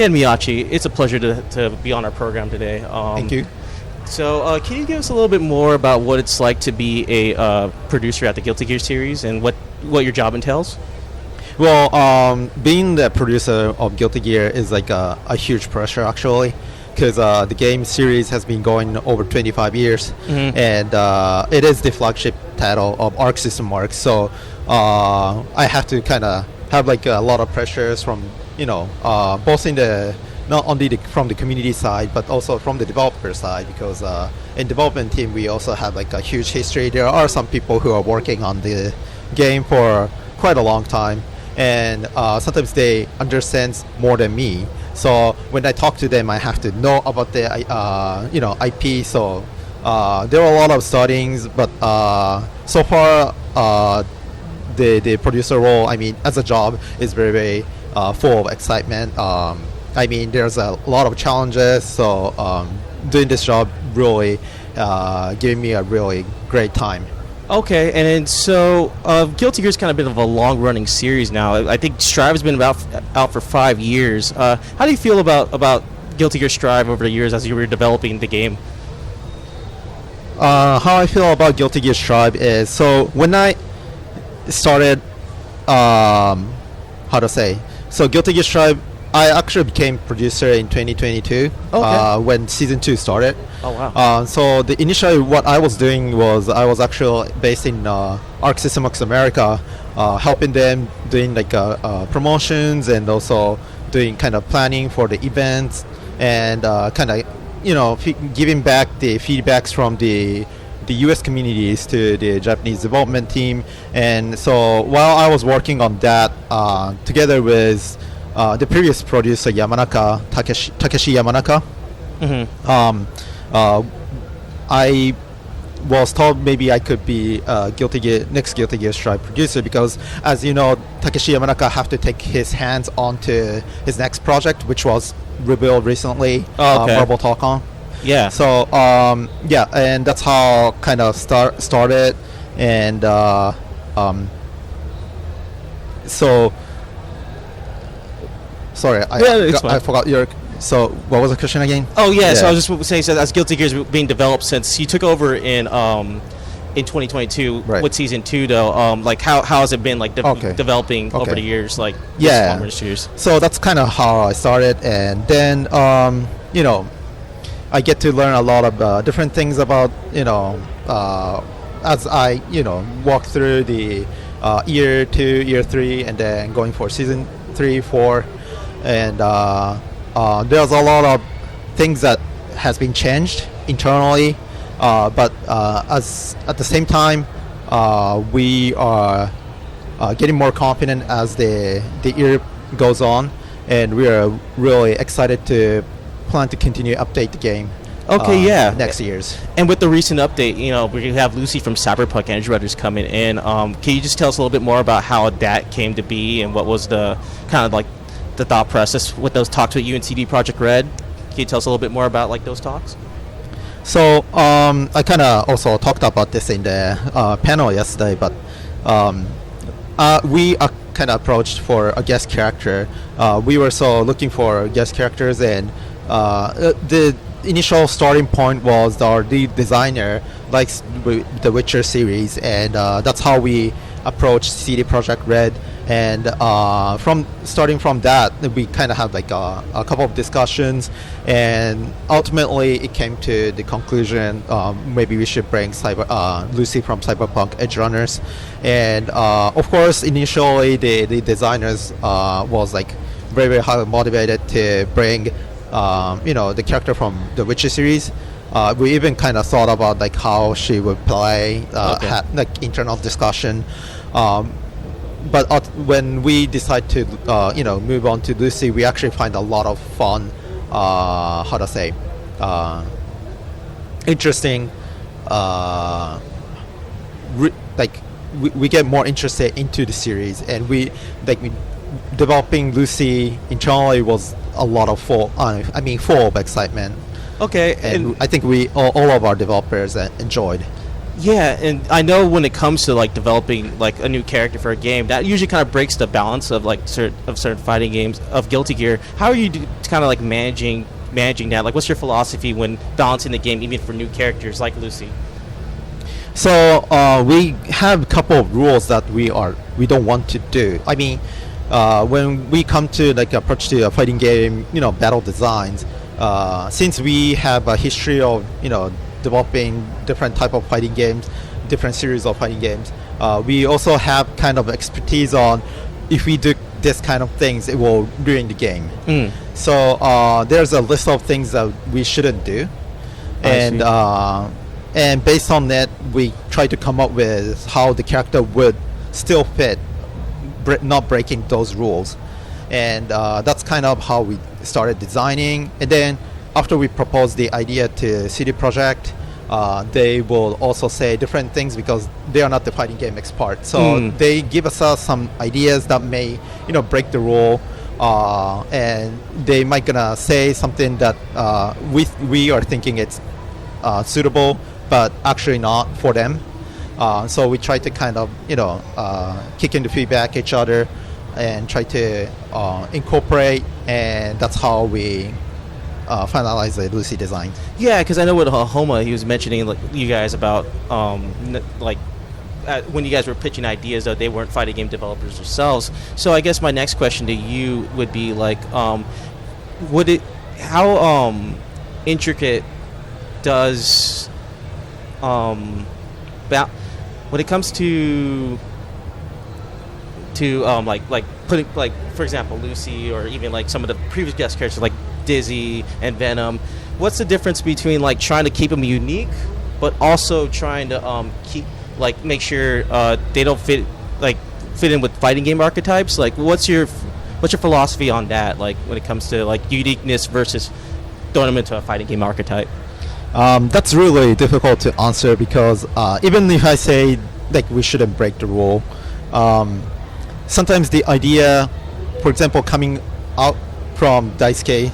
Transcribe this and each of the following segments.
Ken Miyauchi, it's a pleasure to be on our program today. Thank you. So, can you give us a little bit more about what it's like to be a producer at the Guilty Gear series and what your job entails? Well, being the producer of Guilty Gear is like a huge pressure actually, because the game series has been going over 25 years, and it is the flagship title of Arc System Works. So I have to kind of have like a lot of pressures from both in the not only from the community side but also from the developer side, because in development team we also have like a huge history. There are some people who are working on the game for quite a long time, and sometimes they understand more than me. So when I talk to them, I have to know about the IP. So there are a lot of studyings, but so far the producer role, I mean, as a job, is very very full of excitement. I mean, there's a lot of challenges. So doing this job really giving me a really great time. Okay, and then so Guilty Gear is kind of been of a long-running series now. I think Strive has been out for 5 years. How do you feel about Guilty Gear Strive over the years as you were developing the game? How I feel about Guilty Gear Strive is, so when I started, so Guilty Gear Strive, I actually became producer in 2022 when season 2 started. Oh wow! So initially what I was doing was I was actually based in Arc System Works America, helping them doing like promotions and also doing kind of planning for the events and kind of giving back the feedbacks from the US communities to the Japanese development team. And so while I was working on that together with the previous producer Takeshi Yamanaka, I was told maybe I could be next Guilty Gear Strive producer, because as you know, Takeshi Yamanaka have to take his hands onto his next project, which was revealed recently, Marble Talk-On. Yeah. So and that's how kind of started, and so sorry, I forgot your. So what was the question again? Oh yeah, so I was just saying, so as Guilty Gear is being developed since you took over in 2022 with season 2, though, like how has it been like developing over the years, like years? So that's kind of how I started, and then I get to learn a lot of different things about as I walk through the year 2, year 3, and then going for season 3, 4, and there's a lot of things that has been changed internally, but as at the same time we are getting more confident as the year goes on, and we are really excited to plan to continue update the game next years. And with the recent update, we have Lucy from Cyberpunk Edgerunners coming in. Can you just tell us a little bit more about how that came to be and what was the kind of like the thought process with those talks with you and CD Projekt Red? Can you tell us a little bit more about like those talks? So I kind of also talked about this in the panel yesterday, but we are kind of approached for a guest character. We were so looking for guest characters, and the initial starting point was our lead designer likes the Witcher series, and that's how we approached CD Projekt Red. And starting from that, we kind of had like a couple of discussions, and ultimately it came to the conclusion maybe we should bring Lucy from Cyberpunk Edgerunners. And of course, initially the designers was like very very highly motivated to bring the character from the Witcher series. We even kind of thought about like how she would play, had like internal discussion. But when we decide to move on to Lucy, we actually find a lot of fun, interesting, we get more interested into the series, and we developing Lucy internally was a lot of full of excitement. Okay, and I think we all of our developers enjoyed. Yeah, and I know when it comes to like developing like a new character for a game, that usually kind of breaks the balance of like certain fighting games of Guilty Gear. How are you kind of like managing that? Like, what's your philosophy when balancing the game, even for new characters like Lucy? So we have a couple of rules that we don't want to do. I mean, when we come to like approach to a fighting game, battle designs, since we have a history of developing different type of fighting games, different series of fighting games, we also have kind of expertise on if we do this kind of things, it will ruin the game. So there's a list of things that we shouldn't do, and based on that, we try to come up with how the character would still fit, not breaking those rules. And that's kind of how we started designing. And then after we proposed the idea to CD Projekt, they will also say different things because they are not the fighting game expert. So they give us some ideas that may, break the rule, and they might gonna say something that we are thinking it's suitable, but actually not for them. So we try to kind of, kick into feedback each other and try to incorporate, and that's how we finalize the Lucy design. Yeah, because I know with Homa, he was mentioning like you guys about when you guys were pitching ideas, though they weren't fighting game developers themselves. So I guess my next question to you would be like, how intricate does when it comes to like putting, like, for example, Lucy, or even like some of the previous guest characters like Dizzy and Venom, what's the difference between like trying to keep them unique but also trying to make sure they don't fit in with fighting game archetypes? Like, what's your philosophy on that, like when it comes to like uniqueness versus throwing them into a fighting game archetype? That's really difficult to answer because even if I say like we shouldn't break the rule, sometimes the idea, for example, coming out from Daisuke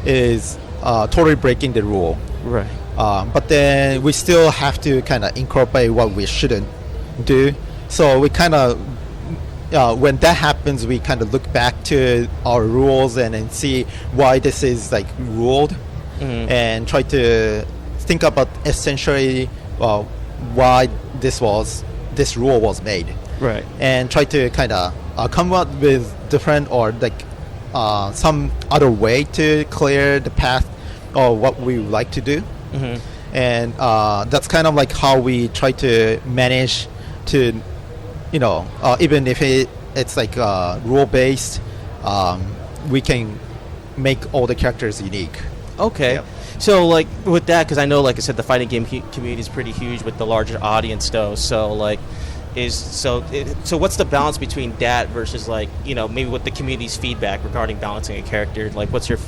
is totally breaking the rule. Right. But then we still have to kind of incorporate what we shouldn't do. So we kind of, when that happens, we kind of look back to our rules and then see why this is like ruled, and try to think about essentially why this rule was made. Right. And try to kind of come up with different or like some other way to clear the path of what we would like to do. And that's kind of like how we try to manage to, even if it's like rule based, we can make all the characters unique. Okay. Yep. So like with that, because I know, like I said, the fighting game community is pretty huge with the larger audience though. So like, so what's the balance between that versus like, maybe with the community's feedback regarding balancing a character? Like, what's your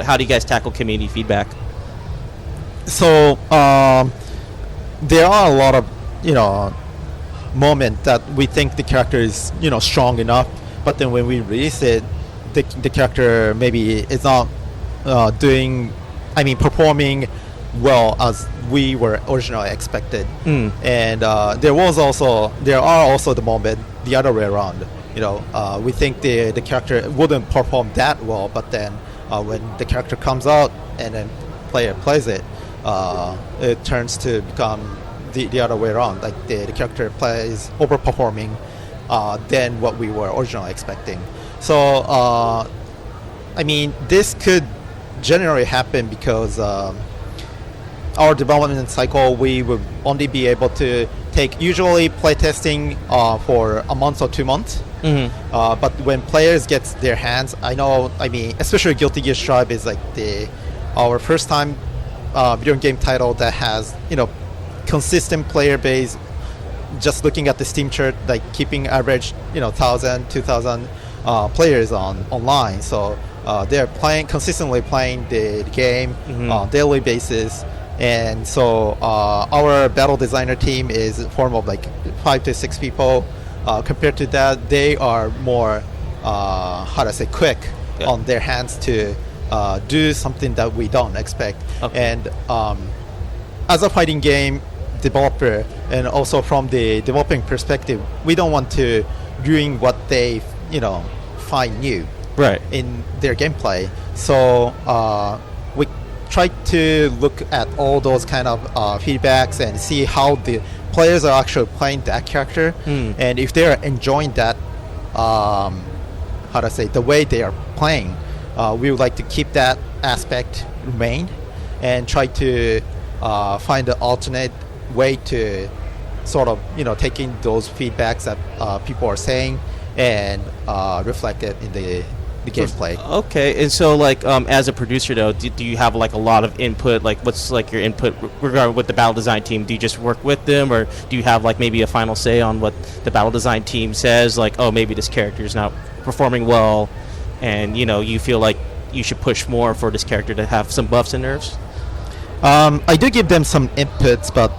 how do you guys tackle community feedback? So there are a lot of moment that we think the character is strong enough, but then when we release it, the character maybe is not performing well as we were originally expected. And there are also the moment the other way around. We think the character wouldn't perform that well, but then when the character comes out and then player plays it, it turns to become the other way around. Like the character plays overperforming than what we were originally expecting. So this could generally happen because our development cycle, we would only be able to take usually playtesting for a month or 2 months. But when players get their hands, especially Guilty Gear Strive is like our first time video game title that has consistent player base. Just looking at the Steam chart, like keeping average 1,000, 2,000 players online. So they're consistently playing the game on a daily basis. And so our battle designer team is a form of like 5 to 6 people. Compared to that, they are more quick on their hands to do something that we don't expect. Okay. And as a fighting game, developer and also from the developing perspective, we don't want to ruin what they find new Right. in their gameplay. So we try to look at all those kind of feedbacks and see how the players are actually playing that character, and if they are enjoying that, how to say, the way they are playing, we would like to keep that aspect remain and try to find an alternate way to sort of taking those feedbacks that people are saying and reflect it in the gameplay. Okay, and so like as a producer though, do you have like a lot of input? Like what's like your input regarding with the battle design team? Do you just work with them, or do you have like maybe a final say on what the battle design team says? Like, oh, maybe this character is not performing well, and you feel like you should push more for this character to have some buffs and nerfs? I do give them some inputs, but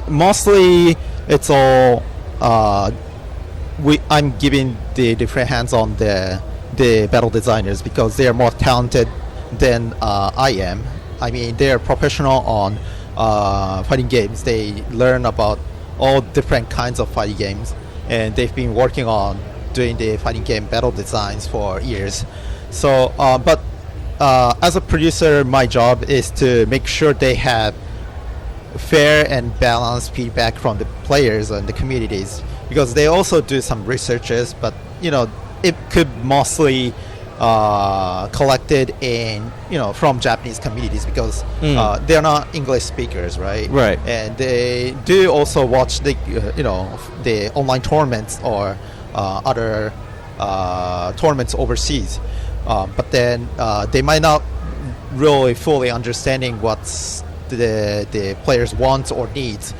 mostly it's all I'm giving the different hands on the battle designers because they are more talented than I am. I mean, they are professional on fighting games. They learn about all different kinds of fighting games, and they've been working on doing the fighting game battle designs for years. So, but as a producer, my job is to make sure they have fair and balanced feedback from the players and the communities, because they also do some researches, but it could mostly collected in from Japanese communities because they're not English speakers, right? Right. And they do also watch the the online tournaments or other tournaments overseas, but then they might not really fully understanding what's the players wants or needs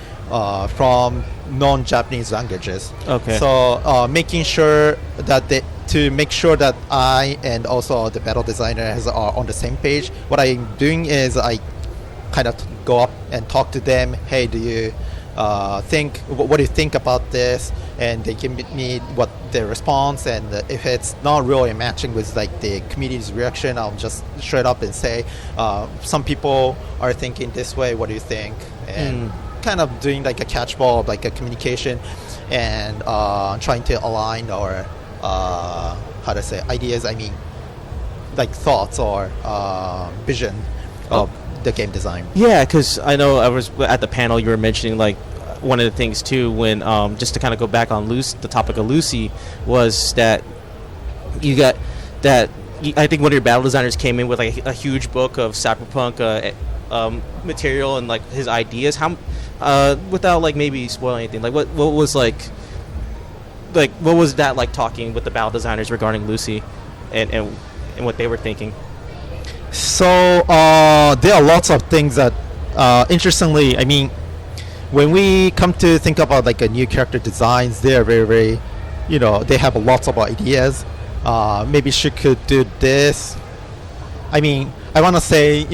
from non-Japanese languages. Okay. So making sure that to make sure that I and also the battle designers are on the same page, what I'm doing is I kind of go up and talk to them. Hey, do you what do you think about this? And they give me what their response, and if it's not really matching with like the community's reaction, I'll just straight up and say, some people are thinking this way, what do you think? And kind of doing like a catchball of like a communication and trying to align our how to say ideas, I mean like thoughts or vision of the game design. Yeah, because I know I was at the panel, you were mentioning like one of the things too when just to kind of go back on the topic of Lucy, was that you got that I think one of your battle designers came in with like a huge book of Cyberpunk material and like his ideas. How without like maybe spoiling anything, like what was like what was that like talking with the battle designers regarding Lucy and what they were thinking? So there are lots of things that interestingly, I mean, when we come to think about like a new character designs, they are very, very, they have lots of ideas. Maybe she could do this. I mean, I want to say,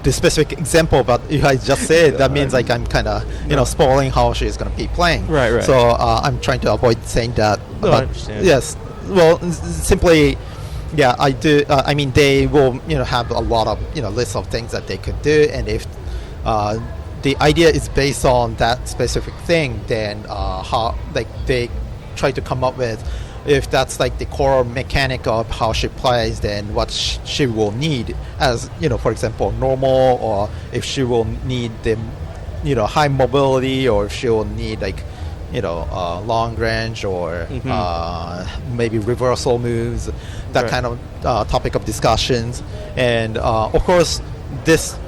the specific example, but if I just said that means like I'm kind of spoiling how she's going to be playing. Right. So I'm trying to avoid saying that. No, but I understand. yes, well, simply, yeah, I do. I mean, they will have a lot of lists of things that they could do, and if the idea is based on that specific thing, then how like they try to come up with, if that's like the core mechanic of how she plays, then what she will need as for example normal, or if she will need the high mobility, or if she will need like long range, or maybe reversal moves, that kind of topic of discussions. And of course this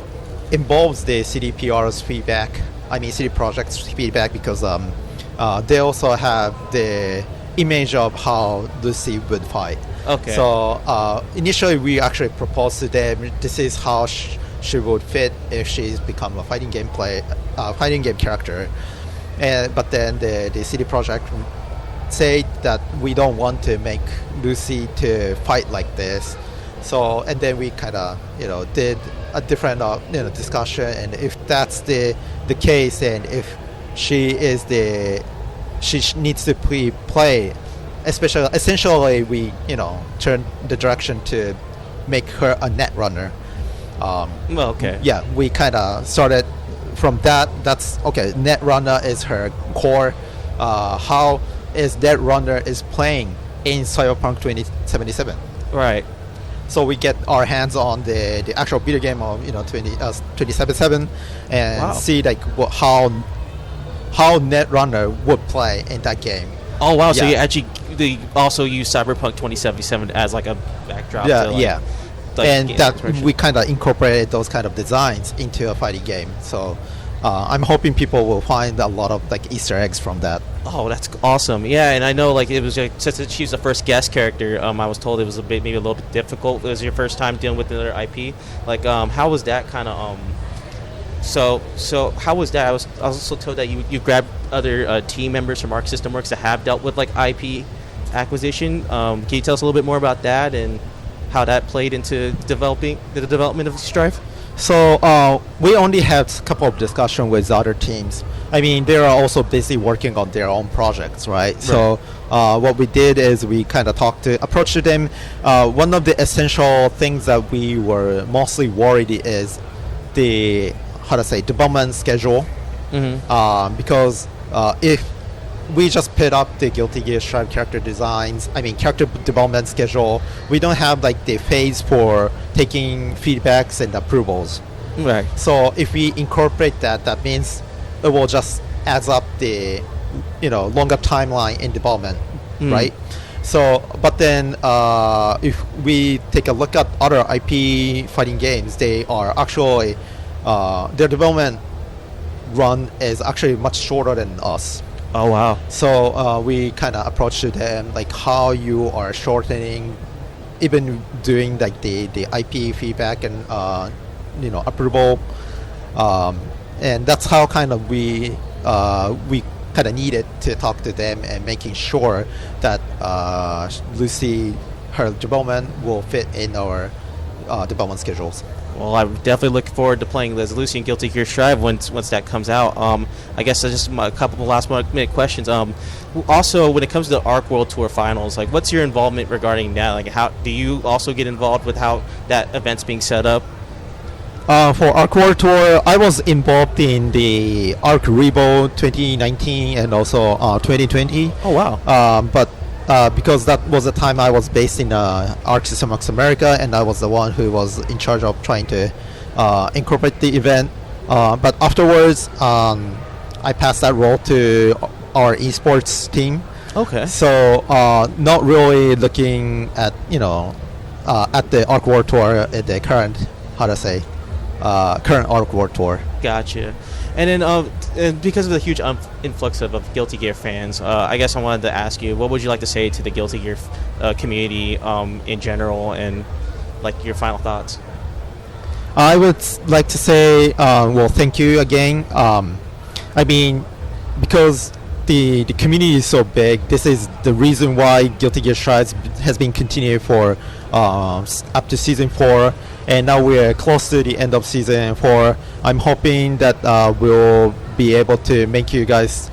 involves the CDPR's feedback, I mean CD Projekt's feedback, because they also have the image of how Lucy would fight. Okay. So initially we actually proposed to them, this is how she would fit if she's become a fighting game character. But then the CD Projekt say that we don't want to make Lucy to fight like this. So, and then we kind of did a different discussion, and if that's the case, and if she needs to play, essentially we turn the direction to make her a net runner. Well, okay. Yeah, we kind of started from that's okay. Netrunner is her core. How is Netrunner is playing in Cyberpunk 2077? Right. So we get our hands on the actual video game of 2077 and Wow. see like how Netrunner would play in that game. Oh wow! So Yeah. you actually they also use Cyberpunk 2077 as like a backdrop. Yeah, to, like, yeah. like, And game that inspiration. we kind of incorporated those kind of designs into a fighting game. So I'm hoping people will find a lot of like Easter eggs from that. Oh, that's awesome! Yeah, and I know like it was like, since she's the first guest character. I was told it was maybe a little bit difficult. It was your first time dealing with another IP. Like, how was that kind of So how was that? I was also told that you grabbed other team members from Arc System Works that have dealt with like IP acquisition. Can you tell us a little bit more about that and how that played into the development of Strife? So we only had a couple of discussions with other teams. I mean, they are also busy working on their own projects, right? So what we did is we kind of approached them. One of the essential things that we were mostly worried is the development schedule. Mm-hmm. Because if we just put up the Guilty Gear Strive character designs, character development schedule, we don't have like the phase for taking feedbacks and approvals. Right. So if we incorporate that, that means it will just adds up the longer timeline in development, right? So, but then if we take a look at other IP fighting games, they are actually their development run is actually much shorter than us. Oh wow. So we kind of approach to them like how you are shortening, even doing like the IP feedback and approval, and that's how kind of we kind of needed to talk to them and making sure that Lucy, her development will fit in our development schedules. Well, I'm definitely looking forward to playing as Lucy and Guilty Gear Strive once that comes out. I guess just a couple of last minute questions. Also, when it comes to the Arc World Tour Finals, like, what's your involvement regarding that? Like, how do you also get involved with how that event's being set up? For Arc World Tour, I was involved in the Arc Revo 2019 and also 2020. Oh wow! But because that was the time I was based in Arc System Works America, and I was the one who was in charge of trying to incorporate the event. But afterwards, I passed that role to our esports team. Okay. So not really looking at at the Arc World Tour at the current current Arc World Tour. Gotcha. And then, and because of the huge influx of Guilty Gear fans, I guess I wanted to ask you, what would you like to say to the Guilty Gear community in general, and like your final thoughts? I would like to say, well, thank you again. Because the community is so big, this is the reason why Guilty Gear Strive has been continued for up to season 4, and now we're close to the end of season 4. I'm hoping that we'll be able to make you guys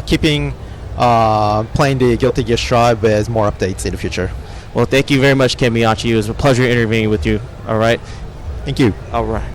keeping playing the Guilty Gear Strive with more updates in the future. Well, thank you very much, Ken Miyauchi. It was a pleasure interviewing with you. All right. Thank you. All right.